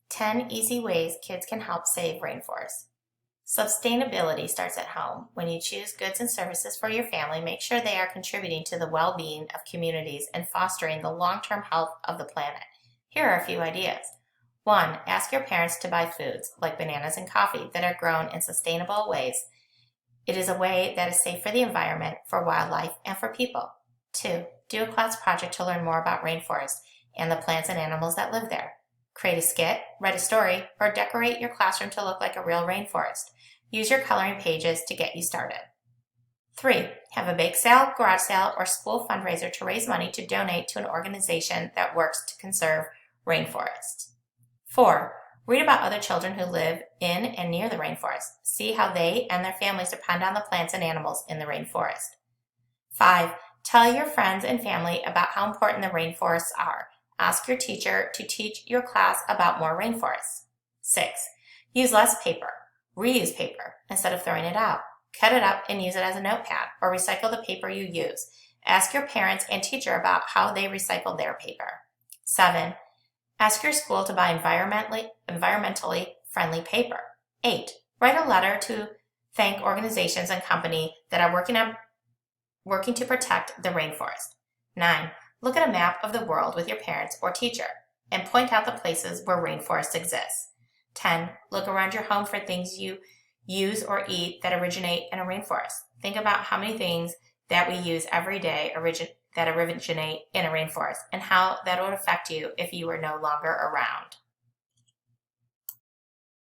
10 easy ways kids can help save rainforests. Sustainability starts at home. When you choose goods and services for your family, make sure they are contributing to the well-being of communities and fostering the long-term health of the planet. Here are a few ideas. 1. Ask your parents to buy foods, like bananas and coffee, that are grown in sustainable ways. It is a way that is safe for the environment, for wildlife, and for people. 2. Do a class project to learn more about rainforests and the plants and animals that live there. Create a skit, write a story, or decorate your classroom to look like a real rainforest. Use your coloring pages to get you started. 3. Have a bake sale, garage sale, or school fundraiser to raise money to donate to an organization that works to conserve rainforests. 4. Read about other children who live in and near the rainforest. See how they and their families depend on the plants and animals in the rainforest. 5. Tell your friends and family about how important the rainforests are. Ask your teacher to teach your class about more rainforests. 6. Use less paper. Reuse paper instead of throwing it out. Cut it up and use it as a notepad, or recycle the paper you use. Ask your parents and teacher about how they recycle their paper. 7. Ask your school to buy environmentally friendly paper. 8. Write a letter to thank organizations and companies that are working to protect the rainforest. 9. Look at a map of the world with your parents or teacher and point out the places where rainforests exist. 10. Look around your home for things you use or eat that originate in a rainforest. Think about how many things that we use every day that originate in a rainforest and how that would affect you if you were no longer around.